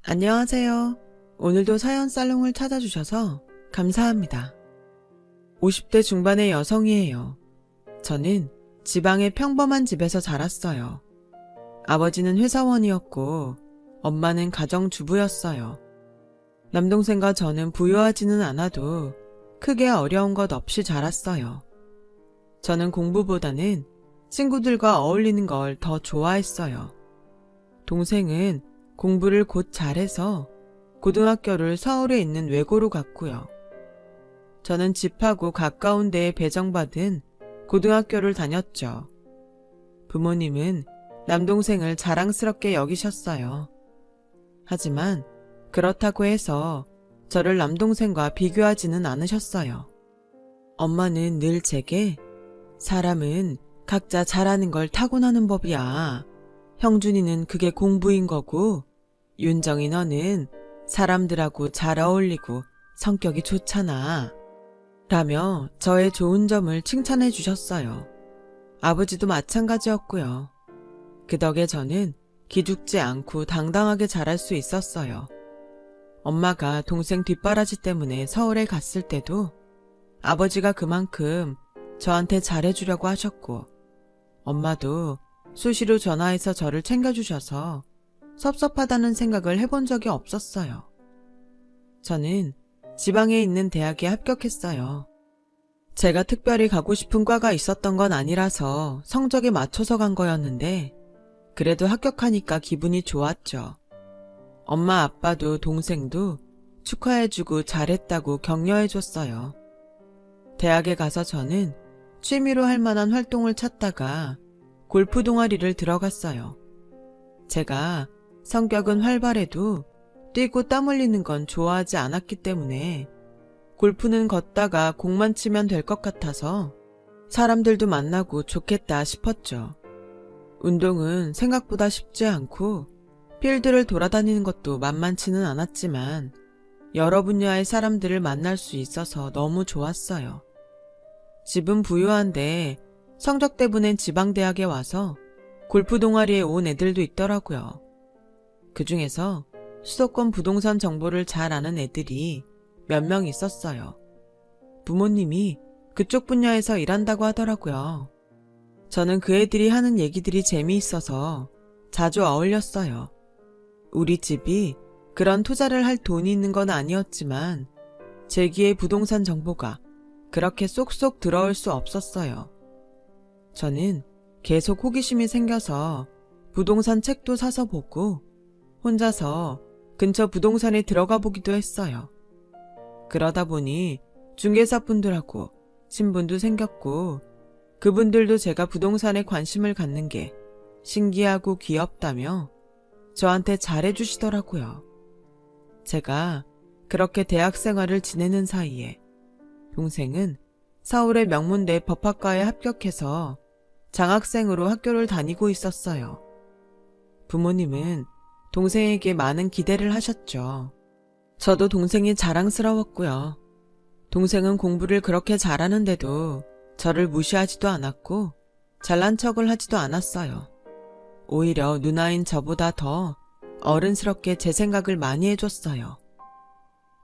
안녕하세요. 오늘도 사연 살롱을 찾아주셔서 감사합니다. 50대 중반의 여성이에요. 저는 지방의 평범한 집에서 자랐어요. 아버지는 회사원이었고 엄마는 가정주부였어요. 남동생과 저는 부유하지는 않아도 크게 어려운 것 없이 자랐어요. 저는 공부보다는 친구들과 어울리는 걸 더 좋아했어요. 동생은 공부를 곧 잘해서 고등학교를 서울에 있는 외고로 갔고요. 저는 집하고 가까운 데에 배정받은 고등학교를 다녔죠. 부모님은 남동생을 자랑스럽게 여기셨어요. 하지만 그렇다고 해서 저를 남동생과 비교하지는 않으셨어요. 엄마는 늘 제게 사람은 각자 잘하는 걸 타고나는 법이야. 형준이는 그게 공부인 거고 윤정이 너는 사람들하고 잘 어울리고 성격이 좋잖아. 라며 저의 좋은 점을 칭찬해 주셨어요. 아버지도 마찬가지였고요. 그 덕에 저는 기죽지 않고 당당하게 자랄 수 있었어요. 엄마가 동생 뒷바라지 때문에 서울에 갔을 때도 아버지가 그만큼 저한테 잘해주려고 하셨고 엄마도 수시로 전화해서 저를 챙겨주셔서 섭섭하다는 생각을 해본 적이 없었어요. 저는 지방에 있는 대학에 합격했어요. 제가 특별히 가고 싶은 과가 있었던 건 아니라서 성적에 맞춰서 간 거였는데 그래도 합격하니까 기분이 좋았죠. 엄마 아빠도 동생도 축하해주고 잘했다고 격려해줬어요. 대학에 가서 저는 취미로 할 만한 활동을 찾다가 골프 동아리를 들어갔어요. 제가 성격은 활발해도 뛰고 땀 흘리는 건 좋아하지 않았기 때문에 골프는 걷다가 공만 치면 될 것 같아서 사람들도 만나고 좋겠다 싶었죠. 운동은 생각보다 쉽지 않고 필드를 돌아다니는 것도 만만치는 않았지만 여러 분야의 사람들을 만날 수 있어서 너무 좋았어요. 집은 부유한데 성적 때문에 지방대학에 와서 골프 동아리에 온 애들도 있더라고요. 그 중에서 수도권 부동산 정보를 잘 아는 애들이 몇 명 있었어요. 부모님이 그쪽 분야에서 일한다고 하더라고요. 저는 그 애들이 하는 얘기들이 재미있어서 자주 어울렸어요. 우리 집이 그런 투자를 할 돈이 있는 건 아니었지만 제 귀에 부동산 정보가 그렇게 쏙쏙 들어올 수 없었어요. 저는 계속 호기심이 생겨서 부동산 책도 사서 보고 혼자서 근처 부동산에 들어가 보기도 했어요. 그러다 보니 중개사분들하고 친분도 생겼고 그분들도 제가 부동산에 관심을 갖는 게 신기하고 귀엽다며 저한테 잘해주시더라고요. 제가 그렇게 대학 생활을 지내는 사이에 동생은 서울의 명문대 법학과에 합격해서 장학생으로 학교를 다니고 있었어요. 부모님은 동생에게 많은 기대를 하셨죠. 저도 동생이 자랑스러웠고요. 동생은 공부를 그렇게 잘하는데도 저를 무시하지도 않았고 잘난 척을 하지도 않았어요. 오히려 누나인 저보다 더 어른스럽게 제 생각을 많이 해줬어요.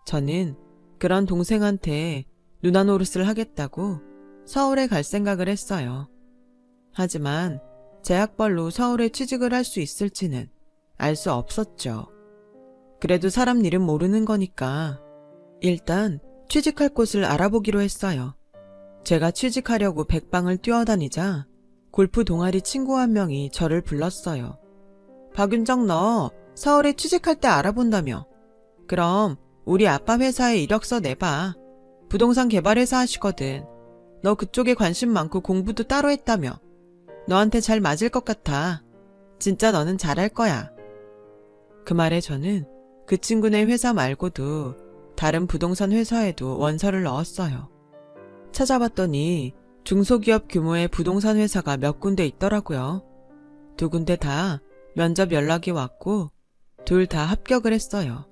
저는 그런 동생한테 누나 노릇을 하겠다고 서울에 갈 생각을 했어요. 하지만 제 학벌로 서울에 취직을 할 수 있을지는 알 수 없었죠. 그래도 사람 일은 모르는 거니까 일단 취직할 곳을 알아보기로 했어요. 제가 취직하려고 백방을 뛰어다니자 골프 동아리 친구 한 명이 저를 불렀어요. 박윤정 너 서울에 취직할 때 알아본다며. 그럼 우리 아빠 회사에 이력서 내봐. 부동산 개발 회사 하시거든. 너 그쪽에 관심 많고 공부도 따로 했다며. 너한테 잘 맞을 것 같아. 진짜 너는 잘할 거야. 그 말에 저는 그 친구네 회사 말고도 다른 부동산 회사에도 원서를 넣었어요. 찾아봤더니 중소기업 규모의 부동산 회사가 몇 군데 있더라고요. 2군데 다 면접 연락이 왔고 둘 다 합격을 했어요.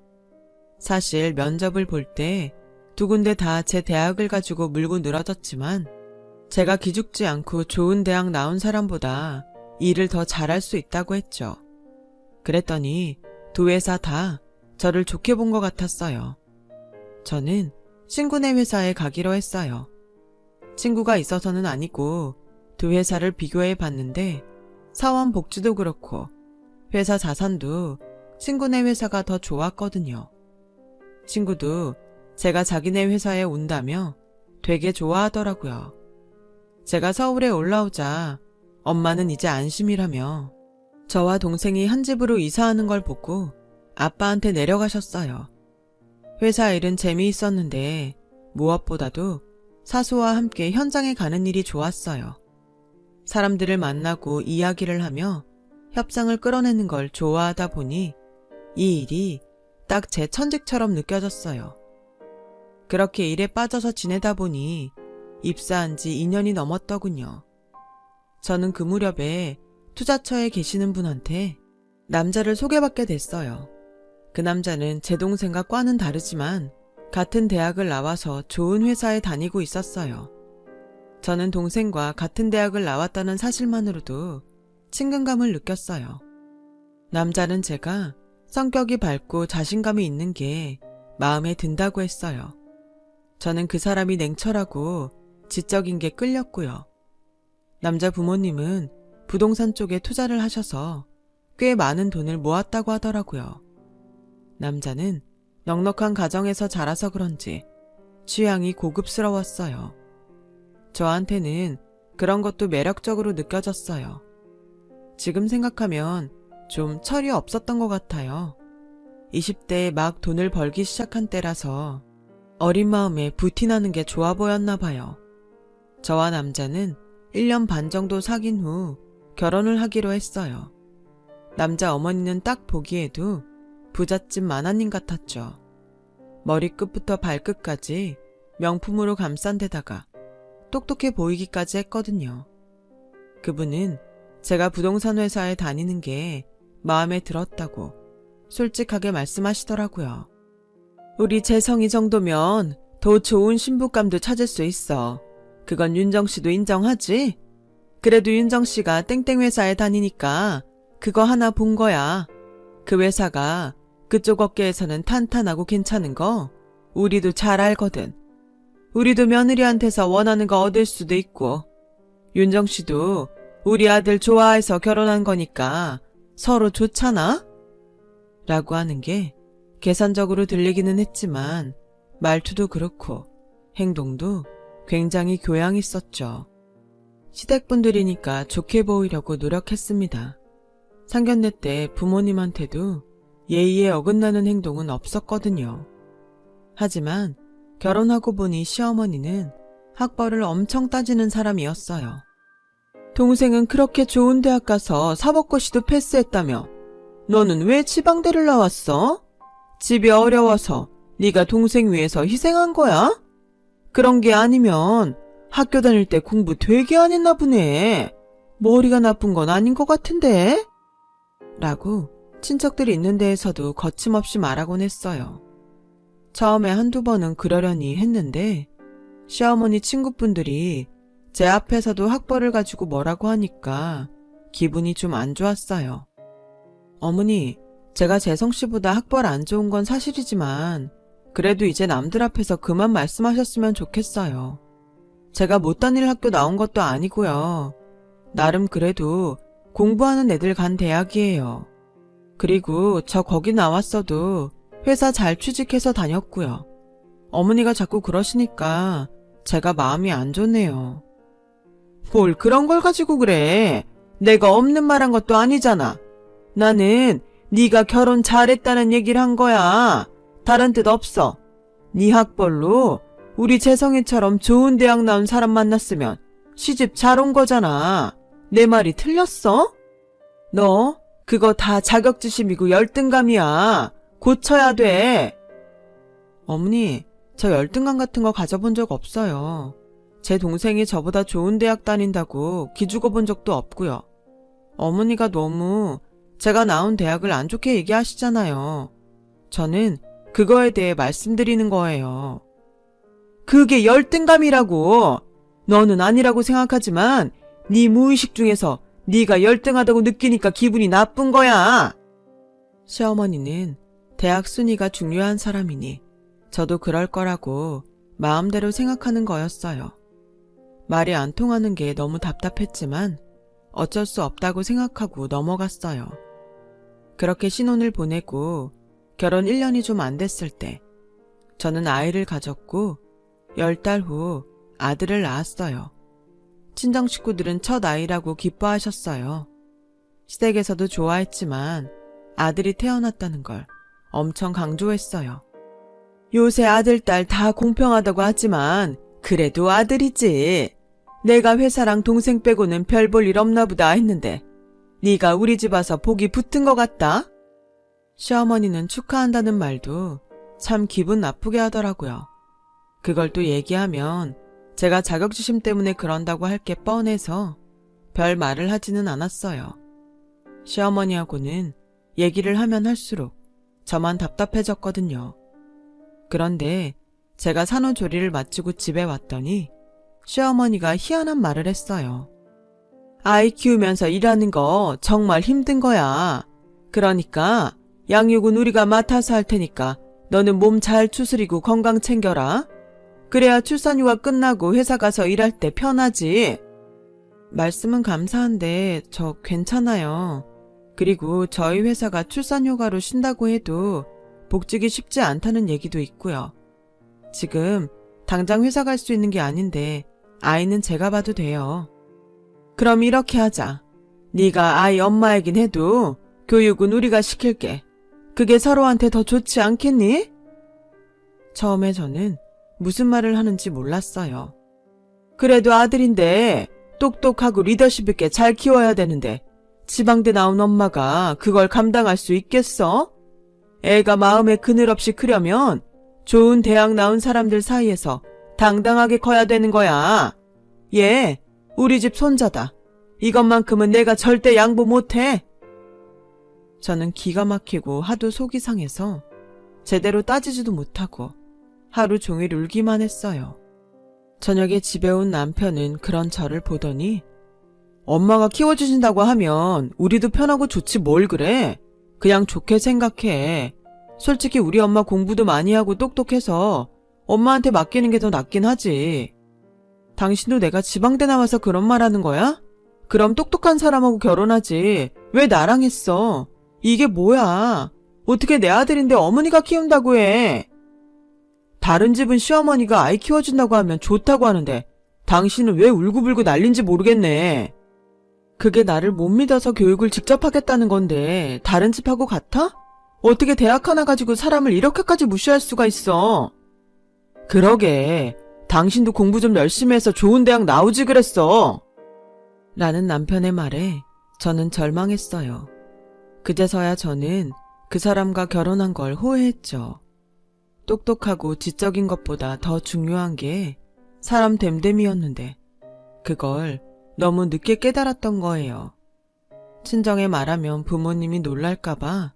사실 면접을 볼 때 2군데 다 제 대학을 가지고 물고 늘어졌지만 제가 기죽지 않고 좋은 대학 나온 사람보다 일을 더 잘할 수 있다고 했죠. 그랬더니 두 회사 다 저를 좋게 본 것 같았어요. 저는 친구네 회사에 가기로 했어요. 친구가 있어서는 아니고 두 회사를 비교해 봤는데 사원 복지도 그렇고 회사 자산도 친구네 회사가 더 좋았거든요. 친구도 제가 자기네 회사에 온다며 되게 좋아하더라고요. 제가 서울에 올라오자 엄마는 이제 안심이라며 저와 동생이 한 집으로 이사하는 걸 보고 아빠한테 내려가셨어요. 회사 일은 재미있었는데 무엇보다도 사수와 함께 현장에 가는 일이 좋았어요. 사람들을 만나고 이야기를 하며 협상을 끌어내는 걸 좋아하다 보니 이 일이 딱 제 천직처럼 느껴졌어요. 그렇게 일에 빠져서 지내다 보니 입사한 지 2년이 넘었더군요. 저는 그 무렵에 투자처에 계시는 분한테 남자를 소개받게 됐어요. 그 남자는 제 동생과 과는 다르지만 같은 대학을 나와서 좋은 회사에 다니고 있었어요. 저는 동생과 같은 대학을 나왔다는 사실만으로도 친근감을 느꼈어요. 남자는 제가 성격이 밝고 자신감이 있는 게 마음에 든다고 했어요. 저는 그 사람이 냉철하고 지적인 게 끌렸고요. 남자 부모님은 부동산 쪽에 투자를 하셔서 꽤 많은 돈을 모았다고 하더라고요. 남자는 넉넉한 가정에서 자라서 그런지 취향이 고급스러웠어요. 저한테는 그런 것도 매력적으로 느껴졌어요. 지금 생각하면 좀 철이 없었던 것 같아요. 20대에 막 돈을 벌기 시작한 때라서 어린 마음에 부티나는 게 좋아 보였나 봐요. 저와 남자는 1년 반 정도 사귄 후 결혼을 하기로 했어요. 남자 어머니는 딱 보기에도 부잣집 만화님 같았죠. 머리끝부터 발끝까지 명품으로 감싼 데다가 똑똑해 보이기까지 했거든요. 그분은 제가 부동산 회사에 다니는 게 마음에 들었다고 솔직하게 말씀하시더라고요. 우리 재성이 정도면 더 좋은 신부감도 찾을 수 있어. 그건 윤정 씨도 인정하지? 그래도 윤정 씨가 땡땡 회사에 다니니까 그거 하나 본 거야. 그 회사가 그쪽 업계에서는 탄탄하고 괜찮은 거 우리도 잘 알거든. 우리도 며느리한테서 원하는 거 얻을 수도 있고 윤정 씨도 우리 아들 좋아해서 결혼한 거니까 서로 좋잖아? 라고 하는 게 계산적으로 들리기는 했지만 말투도 그렇고 행동도 굉장히 교양 있었죠. 시댁분들이니까 좋게 보이려고 노력했습니다. 상견례 때 부모님한테도 예의에 어긋나는 행동은 없었거든요. 하지만 결혼하고 보니 시어머니는 학벌을 엄청 따지는 사람이었어요. 동생은 그렇게 좋은 대학 가서 사법고시도 패스했다며 너는 왜 지방대를 나왔어? 집이 어려워서 네가 동생 위해서 희생한 거야? 그런 게 아니면 학교 다닐 때 공부 되게 안 했나 보네. 머리가 나쁜 건 아닌 것 같은데? 라고 친척들이 있는 데에서도 거침없이 말하곤 했어요. 처음에 한두 번은 그러려니 했는데 시어머니 친구분들이 제 앞에서도 학벌을 가지고 뭐라고 하니까 기분이 좀 안 좋았어요. 어머니, 제가 재성씨보다 학벌 안 좋은 건 사실이지만 그래도 이제 남들 앞에서 그만 말씀하셨으면 좋겠어요. 제가 못 다닐 학교 나온 것도 아니고요. 나름 그래도 공부하는 애들 간 대학이에요. 그리고 저 거기 나왔어도 회사 잘 취직해서 다녔고요. 어머니가 자꾸 그러시니까 제가 마음이 안 좋네요. 뭘 그런 걸 가지고 그래. 내가 없는 말 한 것도 아니잖아. 나는 네가 결혼 잘했다는 얘기를 한 거야. 다른 뜻 없어. 네 학벌로 우리 재성이처럼 좋은 대학 나온 사람 만났으면 시집 잘 온 거잖아. 내 말이 틀렸어? 너 그거 다 자격지심이고 열등감이야. 고쳐야 돼. 어머니, 저 열등감 같은 거 가져본 적 없어요. 제 동생이 저보다 좋은 대학 다닌다고 기죽어 본 적도 없고요. 어머니가 너무 제가 나온 대학을 안 좋게 얘기하시잖아요. 저는 그거에 대해 말씀드리는 거예요. 그게 열등감이라고. 너는 아니라고 생각하지만 네 무의식 중에서 네가 열등하다고 느끼니까 기분이 나쁜 거야. 시어머니는 대학 순위가 중요한 사람이니 저도 그럴 거라고 마음대로 생각하는 거였어요. 말이 안 통하는 게 너무 답답했지만 어쩔 수 없다고 생각하고 넘어갔어요. 그렇게 신혼을 보내고 결혼 1년이 좀 안 됐을 때 저는 아이를 가졌고 10달 후 아들을 낳았어요. 친정 식구들은 첫 아이라고 기뻐하셨어요. 시댁에서도 좋아했지만 아들이 태어났다는 걸 엄청 강조했어요. 요새 아들, 딸 다 공평하다고 하지만 그래도 아들이지. 내가 회사랑 동생 빼고는 별 볼 일 없나 보다 했는데 네가 우리 집 와서 복이 붙은 것 같다. 시어머니는 축하한다는 말도 참 기분 나쁘게 하더라고요. 그걸 또 얘기하면 제가 자격지심 때문에 그런다고 할 게 뻔해서 별 말을 하지는 않았어요. 시어머니하고는 얘기를 하면 할수록 저만 답답해졌거든요. 그런데 제가 산후조리를 마치고 집에 왔더니 시어머니가 희한한 말을 했어요. 아이 키우면서 일하는 거 정말 힘든 거야. 그러니까 양육은 우리가 맡아서 할 테니까 너는 몸 잘 추스리고 건강 챙겨라. 그래야 출산휴가 끝나고 회사 가서 일할 때 편하지. 말씀은 감사한데 저 괜찮아요. 그리고 저희 회사가 출산휴가로 쉰다고 해도 복직이 쉽지 않다는 얘기도 있고요. 지금 당장 회사 갈 수 있는 게 아닌데 아이는 제가 봐도 돼요. 그럼 이렇게 하자. 네가 아이 엄마이긴 해도 교육은 우리가 시킬게. 그게 서로한테 더 좋지 않겠니? 처음에 저는 무슨 말을 하는지 몰랐어요. 그래도 아들인데 똑똑하고 리더십 있게 잘 키워야 되는데 지방대 나온 엄마가 그걸 감당할 수 있겠어? 애가 마음에 그늘 없이 크려면 좋은 대학 나온 사람들 사이에서 당당하게 커야 되는 거야. 얘 우리 집 손자다. 이것만큼은 내가 절대 양보 못해. 저는 기가 막히고 하도 속이 상해서 제대로 따지지도 못하고 하루 종일 울기만 했어요. 저녁에 집에 온 남편은 그런 저를 보더니 엄마가 키워주신다고 하면 우리도 편하고 좋지 뭘 그래. 그냥 좋게 생각해. 솔직히 우리 엄마 공부도 많이 하고 똑똑해서 엄마한테 맡기는 게 더 낫긴 하지. 당신도 내가 지방대 나와서 그런 말 하는 거야? 그럼 똑똑한 사람하고 결혼하지. 왜 나랑 했어? 이게 뭐야? 어떻게 내 아들인데 어머니가 키운다고 해? 다른 집은 시어머니가 아이 키워준다고 하면 좋다고 하는데 당신은 왜 울고불고 난린지 모르겠네. 그게 나를 못 믿어서 교육을 직접 하겠다는 건데 다른 집하고 같아? 어떻게 대학 하나 가지고 사람을 이렇게까지 무시할 수가 있어? 그러게, 당신도 공부 좀 열심히 해서 좋은 대학 나오지 그랬어. 라는 남편의 말에 저는 절망했어요. 그제서야 저는 그 사람과 결혼한 걸 후회했죠. 똑똑하고 지적인 것보다 더 중요한 게 사람 됨됨이었는데 그걸 너무 늦게 깨달았던 거예요. 친정에 말하면 부모님이 놀랄까봐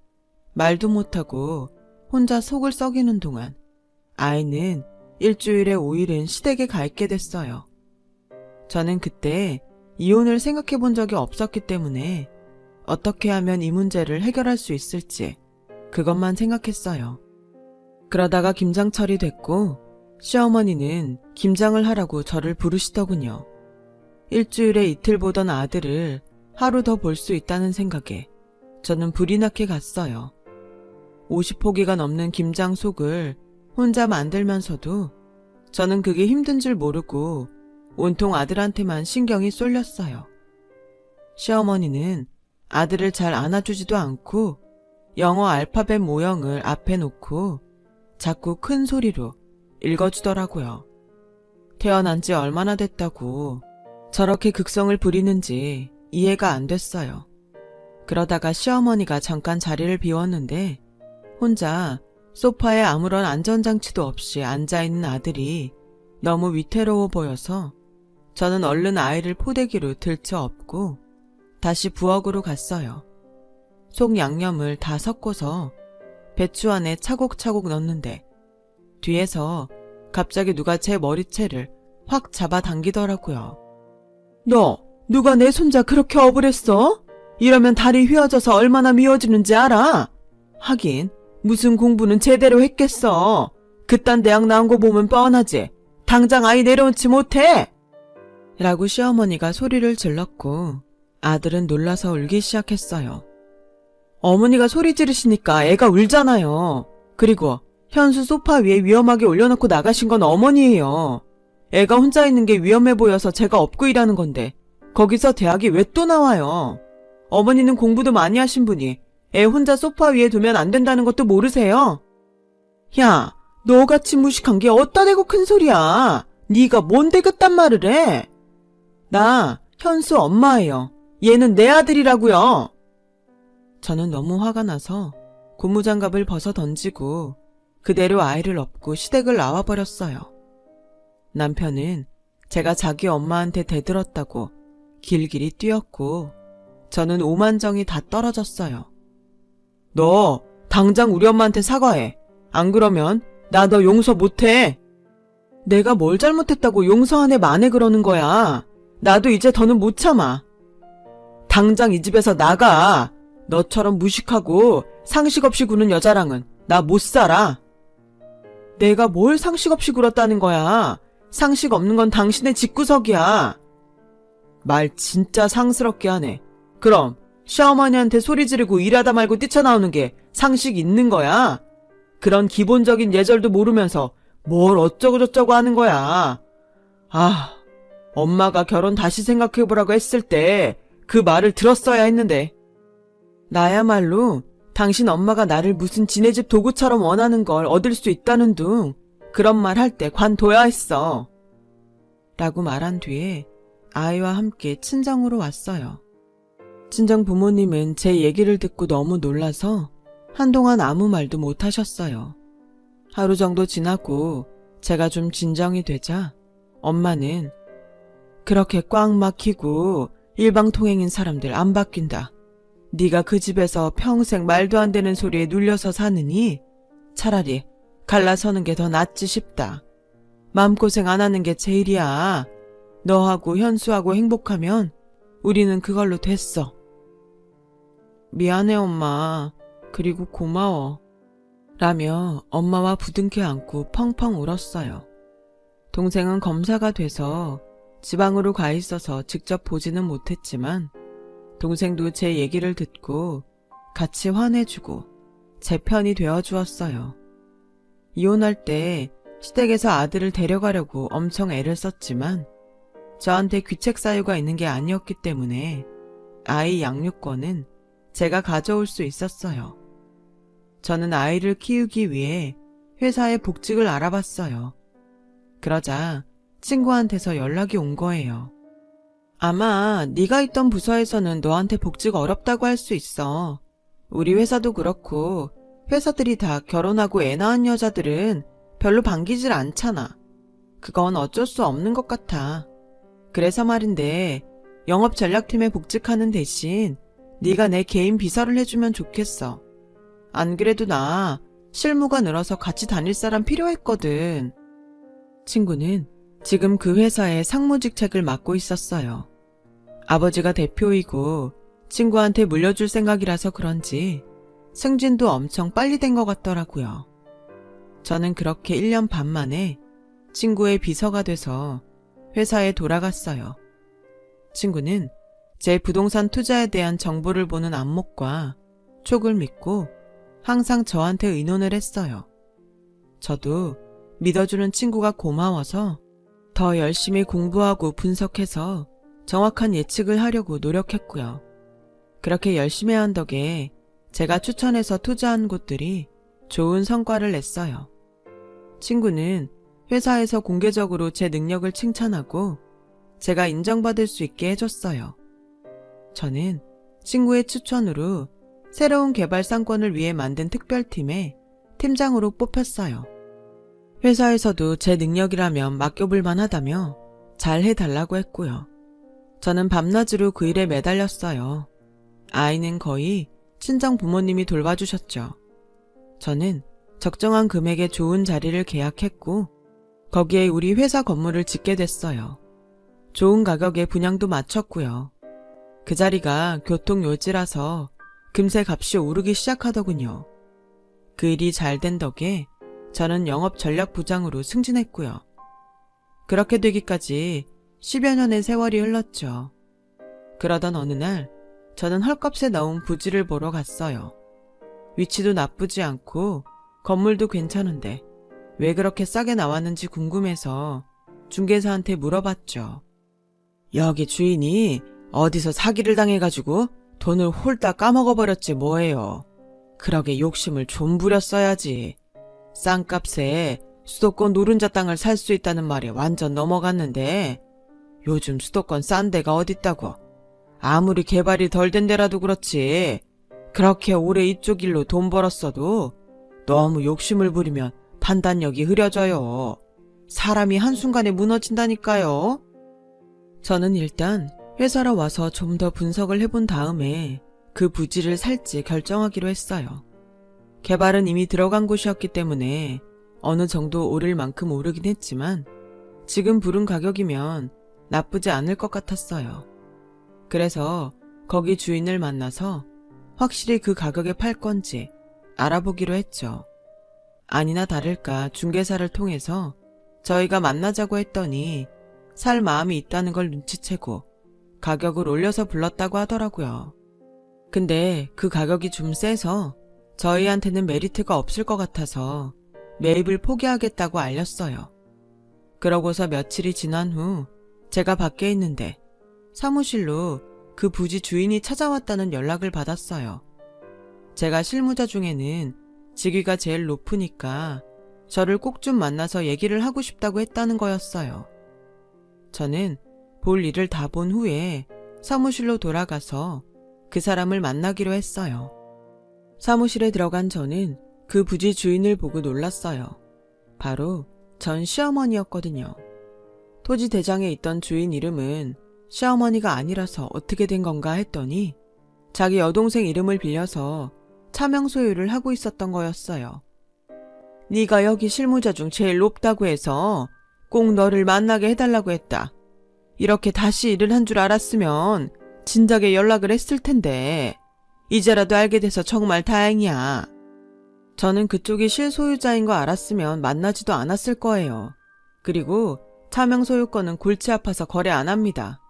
말도 못하고 혼자 속을 썩이는 동안 아이는 일주일에 5일은 시댁에 가 있게 됐어요. 저는 그때 이혼을 생각해 본 적이 없었기 때문에 어떻게 하면 이 문제를 해결할 수 있을지 그것만 생각했어요. 그러다가 김장철이 됐고 시어머니는 김장을 하라고 저를 부르시더군요. 일주일에 이틀 보던 아들을 하루 더 볼 수 있다는 생각에 저는 불이 나게 갔어요. 50포기가 넘는 김장 속을 혼자 만들면서도 저는 그게 힘든 줄 모르고 온통 아들한테만 신경이 쏠렸어요. 시어머니는 아들을 잘 안아주지도 않고 영어 알파벳 모형을 앞에 놓고 자꾸 큰 소리로 읽어주더라고요. 태어난 지 얼마나 됐다고 저렇게 극성을 부리는지 이해가 안 됐어요. 그러다가 시어머니가 잠깐 자리를 비웠는데 혼자 소파에 아무런 안전장치도 없이 앉아있는 아들이 너무 위태로워 보여서 저는 얼른 아이를 포대기로 들쳐 업고 다시 부엌으로 갔어요. 속 양념을 다 섞어서 배추 안에 차곡차곡 넣는데 뒤에서 갑자기 누가 제 머리채를 확 잡아당기더라고요. 너 누가 내 손자 그렇게 업을 했어? 이러면 다리 휘어져서 얼마나 미워지는지 알아? 하긴 무슨 공부는 제대로 했겠어. 그딴 대학 나온 거 보면 뻔하지. 당장 아이 내려놓지 못해! 라고 시어머니가 소리를 질렀고 아들은 놀라서 울기 시작했어요. 어머니가 소리 지르시니까 애가 울잖아요. 그리고 현수 소파 위에 위험하게 올려놓고 나가신 건 어머니예요. 애가 혼자 있는 게 위험해 보여서 제가 업고 일하는 건데 거기서 대학이 왜 또 나와요? 어머니는 공부도 많이 하신 분이 애 혼자 소파 위에 두면 안 된다는 것도 모르세요? 야, 너같이 무식한 게 어따 대고 큰 소리야. 네가 뭔데 그딴 말을 해? 나 현수 엄마예요. 얘는 내 아들이라고요. 저는 너무 화가 나서 고무장갑을 벗어 던지고 그대로 아이를 업고 시댁을 나와버렸어요. 남편은 제가 자기 엄마한테 대들었다고 길길이 뛰었고 저는 오만정이 다 떨어졌어요. 너 당장 우리 엄마한테 사과해. 안 그러면 나 너 용서 못해. 내가 뭘 잘못했다고 용서하네 마네 그러는 거야. 나도 이제 더는 못 참아. 당장 이 집에서 나가. 너처럼 무식하고 상식 없이 구는 여자랑은 나 못 살아. 내가 뭘 상식 없이 굴었다는 거야. 상식 없는 건 당신의 집구석이야. 말 진짜 상스럽게 하네. 그럼 시어머니한테 소리 지르고 일하다 말고 뛰쳐나오는 게 상식 있는 거야? 그런 기본적인 예절도 모르면서 뭘 어쩌고저쩌고 하는 거야. 아, 엄마가 결혼 다시 생각해보라고 했을 때 그 말을 들었어야 했는데. 나야말로 당신 엄마가 나를 무슨 지네 집 도구처럼 원하는 걸 얻을 수 있다는 둥 그런 말 할 때 관둬야 했어. 라고 말한 뒤에 아이와 함께 친정으로 왔어요. 친정 부모님은 제 얘기를 듣고 너무 놀라서 한동안 아무 말도 못 하셨어요. 하루 정도 지나고 제가 좀 진정이 되자 엄마는 그렇게 꽉 막히고 일방통행인 사람들 안 바뀐다. 네가 그 집에서 평생 말도 안 되는 소리에 눌려서 사느니 차라리 갈라서는 게 더 낫지 싶다. 마음고생 안 하는 게 제일이야. 너하고 현수하고 행복하면 우리는 그걸로 됐어. 미안해 엄마. 그리고 고마워. 라며 엄마와 부둥켜 안고 펑펑 울었어요. 동생은 검사가 돼서 지방으로 가 있어서 직접 보지는 못했지만 동생도 제 얘기를 듣고 같이 화내주고 제 편이 되어주었어요. 이혼할 때 시댁에서 아들을 데려가려고 엄청 애를 썼지만 저한테 귀책 사유가 있는 게 아니었기 때문에 아이 양육권은 제가 가져올 수 있었어요. 저는 아이를 키우기 위해 회사에 복직을 알아봤어요. 그러자 친구한테서 연락이 온 거예요. 아마 네가 있던 부서에서는 너한테 복직 어렵다고 할 수 있어. 우리 회사도 그렇고 회사들이 다 결혼하고 애 낳은 여자들은 별로 반기질 않잖아. 그건 어쩔 수 없는 것 같아. 그래서 말인데 영업전략팀에 복직하는 대신 네가 내 개인 비서를 해주면 좋겠어. 안 그래도 나 실무가 늘어서 같이 다닐 사람 필요했거든. 친구는 지금 그 회사의 상무직책을 맡고 있었어요. 아버지가 대표이고 친구한테 물려줄 생각이라서 그런지 승진도 엄청 빨리 된 것 같더라고요. 저는 그렇게 1년 반 만에 친구의 비서가 돼서 회사에 돌아갔어요. 친구는 제 부동산 투자에 대한 정보를 보는 안목과 촉을 믿고 항상 저한테 의논을 했어요. 저도 믿어주는 친구가 고마워서 더 열심히 공부하고 분석해서 정확한 예측을 하려고 노력했고요. 그렇게 열심히 한 덕에 제가 추천해서 투자한 곳들이 좋은 성과를 냈어요. 친구는 회사에서 공개적으로 제 능력을 칭찬하고 제가 인정받을 수 있게 해줬어요. 저는 친구의 추천으로 새로운 개발 상권을 위해 만든 특별팀에 팀장으로 뽑혔어요. 회사에서도 제 능력이라면 맡겨볼 만하다며 잘 해달라고 했고요. 저는 밤낮으로 그 일에 매달렸어요. 아이는 거의 친정 부모님이 돌봐주셨죠. 저는 적정한 금액의 좋은 자리를 계약했고 거기에 우리 회사 건물을 짓게 됐어요. 좋은 가격에 분양도 마쳤고요. 그 자리가 교통요지라서 금세 값이 오르기 시작하더군요. 그 일이 잘 된 덕에 저는 영업 전략 부장으로 승진했고요. 그렇게 되기까지 10여 년의 세월이 흘렀죠. 그러던 어느 날 저는 헐값에 나온 부지를 보러 갔어요. 위치도 나쁘지 않고 건물도 괜찮은데 왜 그렇게 싸게 나왔는지 궁금해서 중개사한테 물어봤죠. 여기 주인이 어디서 사기를 당해가지고 돈을 홀딱 까먹어버렸지 뭐예요. 그러게 욕심을 좀 부렸어야지. 싼 값에 수도권 노른자 땅을 살 수 있다는 말에 완전 넘어갔는데 요즘 수도권 싼 데가 어딨다고. 아무리 개발이 덜 된 데라도 그렇지. 그렇게 오래 이쪽 일로 돈 벌었어도 너무 욕심을 부리면 판단력이 흐려져요. 사람이 한순간에 무너진다니까요. 저는 일단 회사로 와서 좀 더 분석을 해본 다음에 그 부지를 살지 결정하기로 했어요. 개발은 이미 들어간 곳이었기 때문에 어느 정도 오를 만큼 오르긴 했지만 지금 부른 가격이면 나쁘지 않을 것 같았어요. 그래서 거기 주인을 만나서 확실히 그 가격에 팔 건지 알아보기로 했죠. 아니나 다를까 중개사를 통해서 저희가 만나자고 했더니 살 마음이 있다는 걸 눈치채고 가격을 올려서 불렀다고 하더라고요. 근데 그 가격이 좀 세서 저희한테는 메리트가 없을 것 같아서 매입을 포기하겠다고 알렸어요. 그러고서 며칠이 지난 후 제가 밖에 있는데 사무실로 그 부지 주인이 찾아왔다는 연락을 받았어요. 제가 실무자 중에는 직위가 제일 높으니까 저를 꼭 좀 만나서 얘기를 하고 싶다고 했다는 거였어요. 저는 볼 일을 다 본 후에 사무실로 돌아가서 그 사람을 만나기로 했어요. 사무실에 들어간 저는 그 부지 주인을 보고 놀랐어요. 바로 전 시어머니였거든요. 토지 대장에 있던 주인 이름은 시어머니가 아니라서 어떻게 된 건가 했더니 자기 여동생 이름을 빌려서 차명 소유를 하고 있었던 거였어요. 네가 여기 실무자 중 제일 높다고 해서 꼭 너를 만나게 해달라고 했다. 이렇게 다시 일을 한 줄 알았으면 진작에 연락을 했을 텐데 이제라도 알게 돼서 정말 다행이야. 저는 그쪽이 실소유자인 거 알았으면 만나지도 않았을 거예요. 그리고 차명 소유권은 골치 아파서 거래 안 합니다.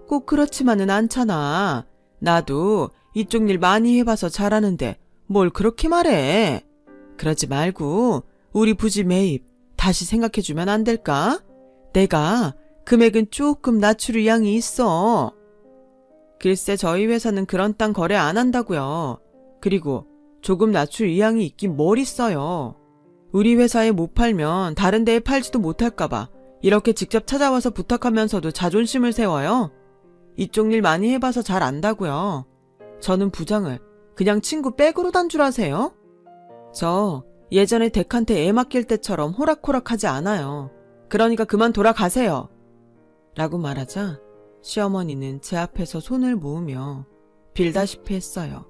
꼭 그렇지만은 않잖아. 나도 이쪽 일 많이 해봐서 잘하는데 뭘 그렇게 말해. 그러지 말고 우리 부지 매입 다시 생각해주면 안 될까? 내가 금액은 조금 낮출 의향이 있어. 글쎄 저희 회사는 그런 땅 거래 안 한다고요. 그리고 조금 낮출 의향이 있긴 뭘 있어요. 우리 회사에 못 팔면 다른 데에 팔지도 못할까봐 이렇게 직접 찾아와서 부탁하면서도 자존심을 세워요. 이쪽 일 많이 해봐서 잘 안다고요. 저는 부장을 그냥 친구 백으로 단 줄 아세요? 저 예전에 덱한테 애 맡길 때처럼 호락호락하지 않아요. 그러니까 그만 돌아가세요. 라고 말하자 시어머니는 제 앞에서 손을 모으며 빌다시피 했어요.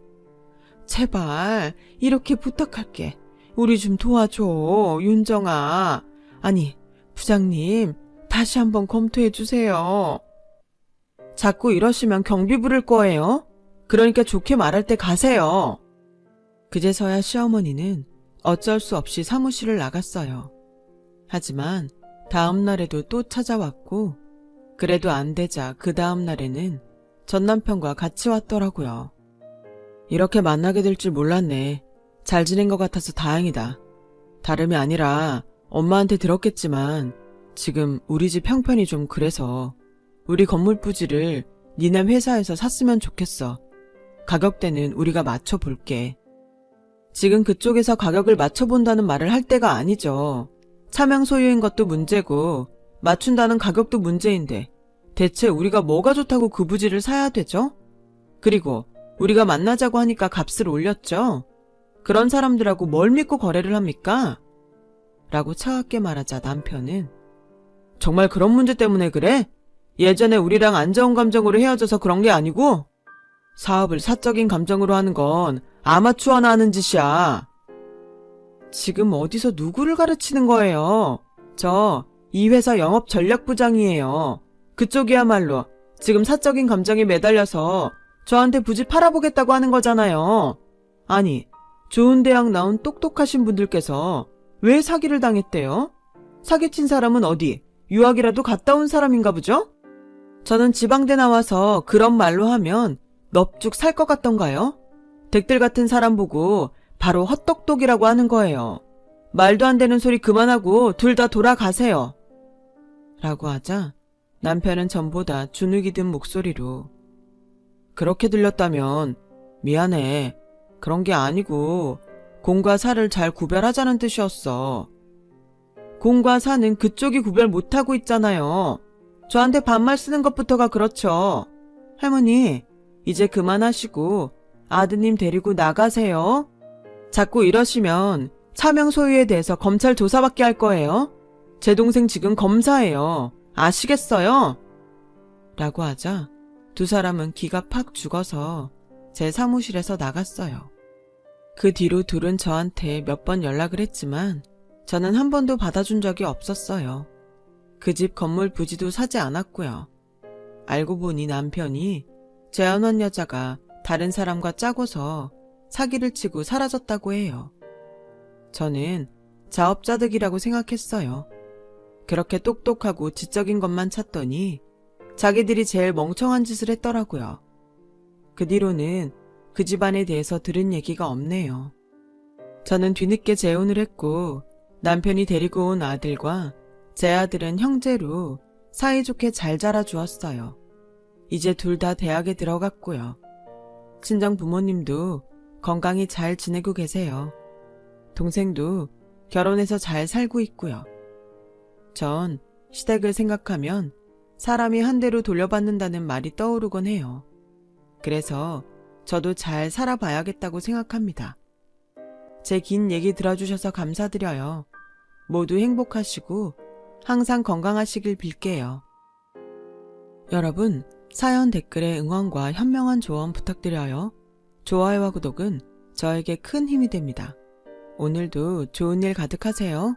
제발 이렇게 부탁할게. 우리 좀 도와줘, 윤정아. 아니, 부장님 다시 한번 검토해 주세요. 자꾸 이러시면 경비 부를 거예요. 그러니까 좋게 말할 때 가세요. 그제서야 시어머니는 어쩔 수 없이 사무실을 나갔어요. 하지만 다음 날에도 또 찾아왔고 그래도 안 되자 그 다음 날에는 전 남편과 같이 왔더라고요. 이렇게 만나게 될 줄 몰랐네. 잘 지낸 것 같아서 다행이다. 다름이 아니라 엄마한테 들었겠지만 지금 우리 집 형편이 좀 그래서 우리 건물 부지를 니네 회사에서 샀으면 좋겠어. 가격대는 우리가 맞춰볼게. 지금 그쪽에서 가격을 맞춰본다는 말을 할 때가 아니죠. 차명 소유인 것도 문제고 맞춘다는 가격도 문제인데 대체 우리가 뭐가 좋다고 그 부지를 사야 되죠? 그리고 우리가 만나자고 하니까 값을 올렸죠? 그런 사람들하고 뭘 믿고 거래를 합니까? 라고 차갑게 말하자 남편은 정말 그런 문제 때문에 그래? 예전에 우리랑 안 좋은 감정으로 헤어져서 그런 게 아니고? 사업을 사적인 감정으로 하는 건 아마추어나 하는 짓이야. 지금 어디서 누구를 가르치는 거예요? 저 이 회사 영업 전략부장이에요. 그쪽이야말로 지금 사적인 감정에 매달려서 저한테 부지 팔아보겠다고 하는 거잖아요. 아니, 좋은 대학 나온 똑똑하신 분들께서 왜 사기를 당했대요? 사기친 사람은 어디 유학이라도 갔다 온 사람인가 보죠? 저는 지방대 나와서 그런 말로 하면 넙죽 살 것 같던가요? 댁들 같은 사람 보고 바로 헛똑똑이라고 하는 거예요. 말도 안 되는 소리 그만하고 둘 다 돌아가세요. 라고 하자 남편은 전보다 주눅이 든 목소리로 그렇게 들렸다면 미안해. 그런 게 아니고 공과 사를 잘 구별하자는 뜻이었어. 공과 사는 그쪽이 구별 못하고 있잖아요. 저한테 반말 쓰는 것부터가 그렇죠. 할머니, 이제 그만하시고 아드님 데리고 나가세요. 자꾸 이러시면 차명 소유에 대해서 검찰 조사받게 할 거예요. 제 동생 지금 검사예요. 아시겠어요? 라고 하자 두 사람은 기가 팍 죽어서 제 사무실에서 나갔어요. 그 뒤로 둘은 저한테 몇 번 연락을 했지만 저는 한 번도 받아준 적이 없었어요. 그 집 건물 부지도 사지 않았고요. 알고 보니 남편이 재혼한 여자가 다른 사람과 짜고서 사기를 치고 사라졌다고 해요. 저는 자업자득이라고 생각했어요. 그렇게 똑똑하고 지적인 것만 찾더니 자기들이 제일 멍청한 짓을 했더라고요. 그 뒤로는 그 집안에 대해서 들은 얘기가 없네요. 저는 뒤늦게 재혼을 했고 남편이 데리고 온 아들과 제 아들은 형제로 사이좋게 잘 자라주었어요. 이제 둘 다 대학에 들어갔고요. 친정 부모님도 건강히 잘 지내고 계세요. 동생도 결혼해서 잘 살고 있고요. 전 시댁을 생각하면 사람이 한 대로 돌려받는다는 말이 떠오르곤 해요. 그래서 저도 잘 살아봐야겠다고 생각합니다. 제 긴 얘기 들어주셔서 감사드려요. 모두 행복하시고 항상 건강하시길 빌게요. 여러분, 사연 댓글에 응원과 현명한 조언 부탁드려요. 좋아요와 구독은 저에게 큰 힘이 됩니다. 오늘도 좋은 일 가득하세요.